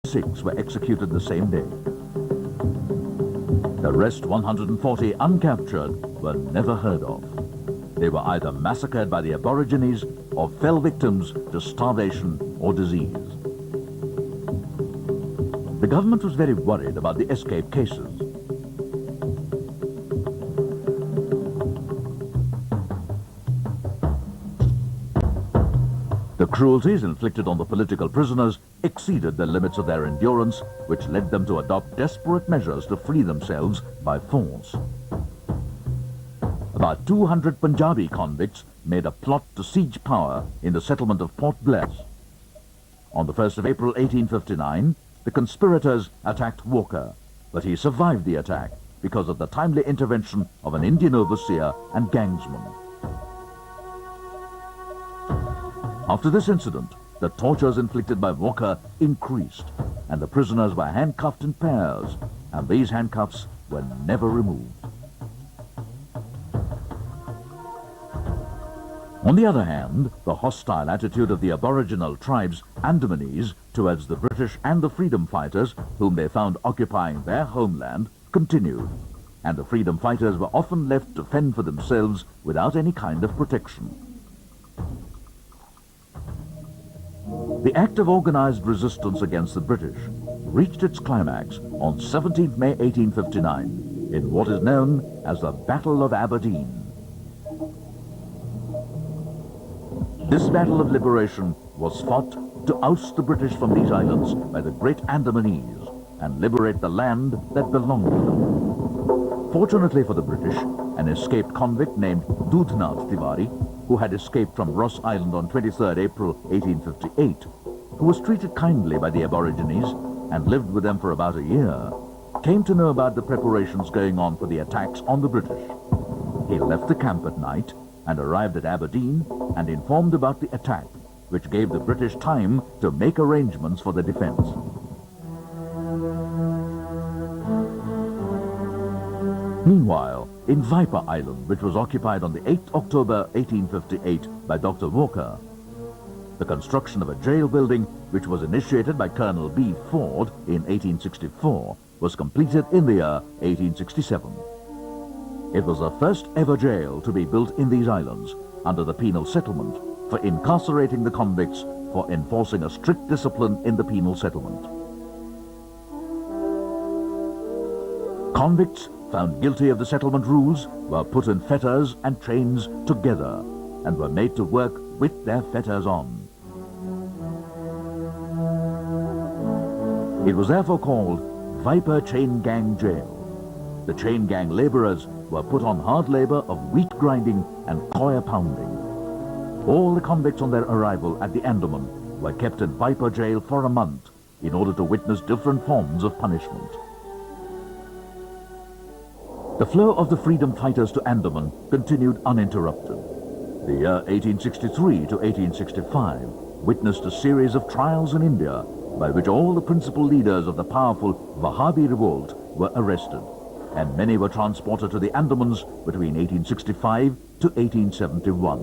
6 were executed the same day. The rest 140 uncaptured were never heard of. They were either massacred by the Aborigines or fell victims to starvation or disease. The government was very worried about the escape cases. The cruelties inflicted on the political prisoners exceeded the limits of their endurance, which led them to adopt desperate measures to free themselves by force. About 200 Punjabi convicts made a plot to siege power in the settlement of Port Blair. On the 1st of April 1859, the conspirators attacked Walker, but he survived the attack because of the timely intervention of an Indian overseer and gangsman. After this incident, the tortures inflicted by Walker increased, and the prisoners were handcuffed in pairs, and these handcuffs were never removed. On the other hand, the hostile attitude of the Aboriginal tribes Andamanese towards the British and the freedom fighters whom they found occupying their homeland continued, and the freedom fighters were often left to fend for themselves without any kind of protection. The act of organized resistance against the British reached its climax on 17 May 1859 in what is known as the Battle of Aberdeen. This battle of liberation was fought to oust the British from these islands by the great Andamanese and liberate the land that belonged to them. Fortunately for the British, an escaped convict named Dudhnath Tiwari, who had escaped from Ross Island on 23rd April 1858, who was treated kindly by the Aborigines and lived with them for about a year, came to know about the preparations going on for the attacks on the British. He left the camp at night and arrived at Aberdeen and informed about the attack, which gave the British time to make arrangements for the defense. Meanwhile, in Viper Island, which was occupied on the 8th October 1858 by Dr. Walker, the construction of a jail building, which was initiated by Colonel B. Ford in 1864, was completed in the year 1867. It was the first ever jail to be built in these islands under the penal settlement for incarcerating the convicts for enforcing a strict discipline in the penal settlement. Convicts found guilty of the settlement rules were put in fetters and chains together and were made to work with their fetters on. It was therefore called Viper Chain Gang Jail. The chain gang laborers were put on hard labor of wheat grinding and coir pounding. All the convicts on their arrival at the Andaman were kept in Viper Jail for a month in order to witness different forms of punishment. The flow of the freedom fighters to Andaman continued uninterrupted. The year 1863 to 1865 witnessed a series of trials in India by which all the principal leaders of the powerful Wahhabi revolt were arrested, and many were transported to the Andamans between 1865 to 1871.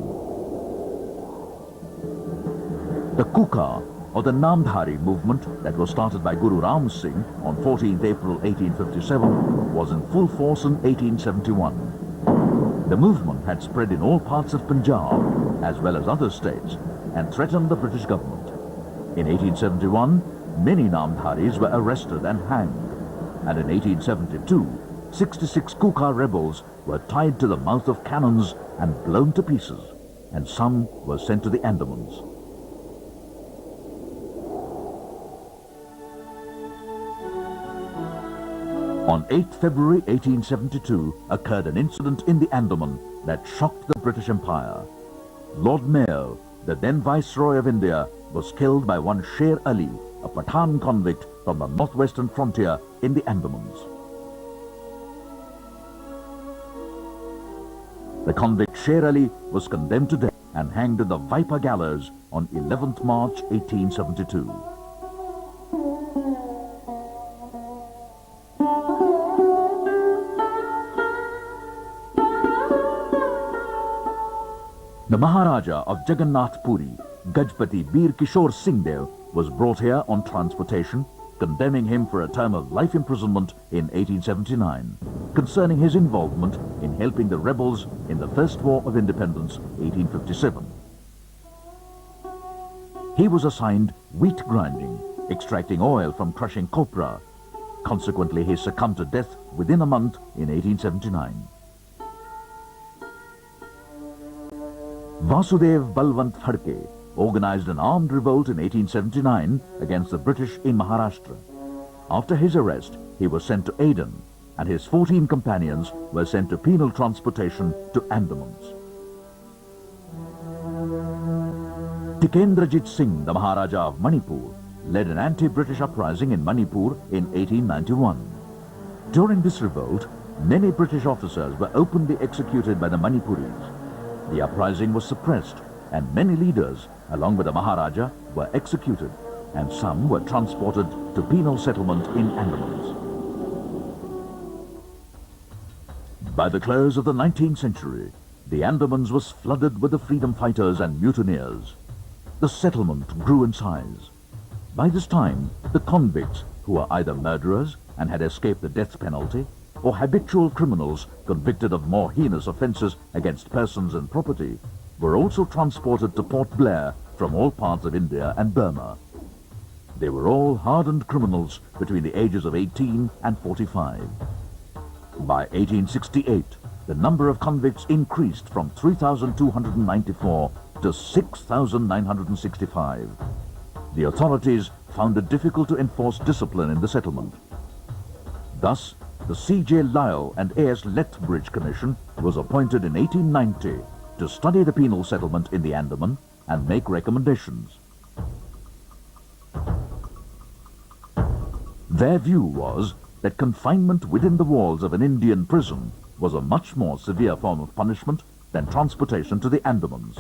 The Kuka, or the Namdhari movement that was started by Guru Ram Singh on 14th April 1857, was in full force in 1871. The movement had spread in all parts of Punjab, as well as other states, and threatened the British government. In 1871, many Namdharis were arrested and hanged, and in 1872, 66 Kuka rebels were tied to the mouth of cannons and blown to pieces, and some were sent to the Andamans. On 8th February 1872 occurred an incident in the Andaman that shocked the British Empire. Lord Mayo, the then Viceroy of India, was killed by one Sher Ali, a Pathan convict from the northwestern frontier in the Andamans. The convict Sher Ali was condemned to death and hanged in the Viper gallows on 11th March 1872. The Maharaja of Jagannath Puri, Gajpati Bir Kishore Singh Dev, was brought here on transportation condemning him for a term of life imprisonment in 1879, concerning his involvement in helping the rebels in the First War of Independence, 1857. He was assigned wheat grinding, extracting oil from crushing copra. Consequently, he succumbed to death within a month in 1879. Vasudev Balwant Phadke organized an armed revolt in 1879 against the British in Maharashtra. After his arrest, he was sent to Aden, and his 14 companions were sent to penal transportation to Andamans. Tikendrajit Singh, the Maharaja of Manipur, led an anti-British uprising in Manipur in 1891. During this revolt, many British officers were openly executed by the Manipuris. The uprising was suppressed, and many leaders, along with the Maharaja, were executed, and some were transported to penal settlement in Andamans. By the close of the 19th century, the Andamans was flooded with the freedom fighters and mutineers. The settlement grew in size. By this time, the convicts, who were either murderers and had escaped the death penalty, or habitual criminals convicted of more heinous offences against persons and property, were also transported to Port Blair from all parts of India and Burma. They were all hardened criminals between the ages of 18 and 45. By 1868, the number of convicts increased from 3,294 to 6,965. The authorities found it difficult to enforce discipline in the settlement. Thus, the C.J. Lyle and A.S. Lethbridge Commission was appointed in 1890 to study the penal settlement in the Andaman and make recommendations. Their view was that confinement within the walls of an Indian prison was a much more severe form of punishment than transportation to the Andamans.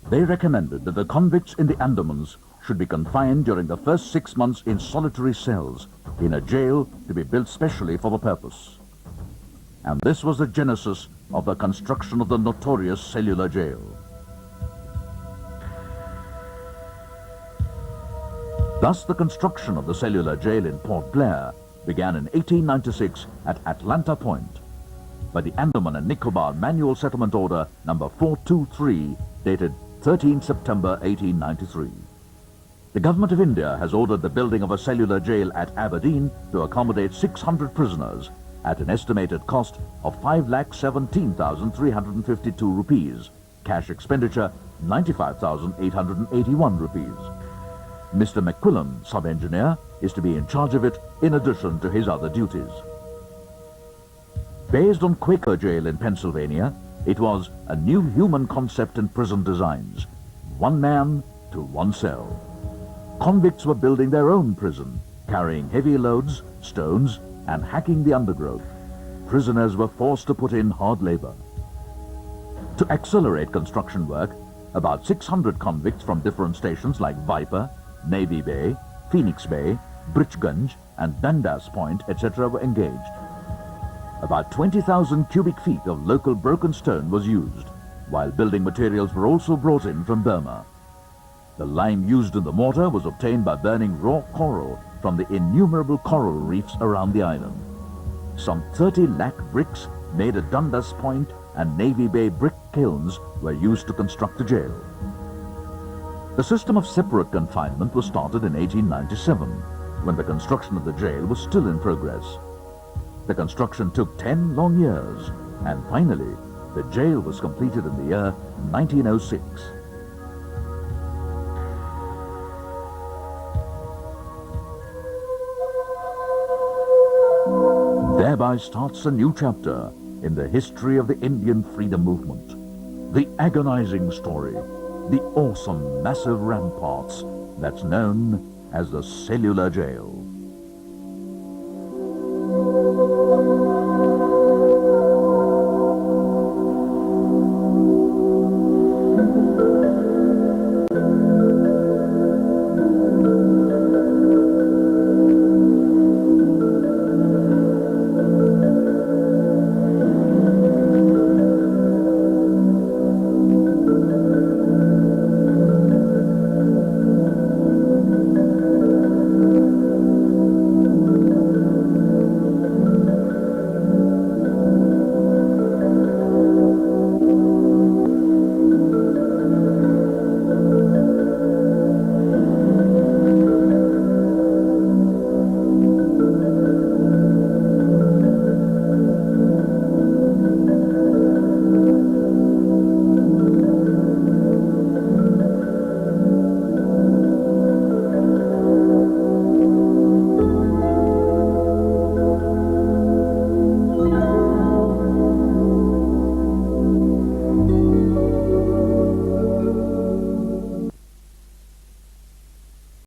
They recommended that the convicts in the Andamans should be confined during the first 6 months in solitary cells in a jail to be built specially for the purpose. And this was the genesis of the construction of the notorious Cellular Jail. Thus, the construction of the Cellular Jail in Port Blair began in 1896 at Atlanta Point by the Andaman and Nicobar Manual Settlement Order number 423, dated 13 September 1893. The Government of India has ordered the building of a cellular jail at Aberdeen to accommodate 600 prisoners at an estimated cost of 5,17,352 rupees, cash expenditure 95,881 rupees. Mr. McQuillan, sub-engineer, is to be in charge of it in addition to his other duties. Based on Quaker Jail in Pennsylvania, it was a new human concept in prison designs, 1 man to 1 cell. Convicts were building their own prison, carrying heavy loads, stones, and hacking the undergrowth. Prisoners were forced to put in hard labor. To accelerate construction work, about 600 convicts from different stations like Viper, Navy Bay, Phoenix Bay, Brichganj, and Dundas Point, etc. were engaged. About 20,000 cubic feet of local broken stone was used, while building materials were also brought in from Burma. The lime used in the mortar was obtained by burning raw coral from the innumerable coral reefs around the island. Some 30 lakh bricks made at Dundas Point and Navy Bay brick kilns were used to construct the jail. The system of separate confinement was started in 1897, when the construction of the jail was still in progress. The construction took 10 long years, and finally, the jail was completed in the year 1906. Thereby starts a new chapter in the history of the Indian freedom movement. The agonizing story, the awesome massive ramparts that's known as the Cellular Jail.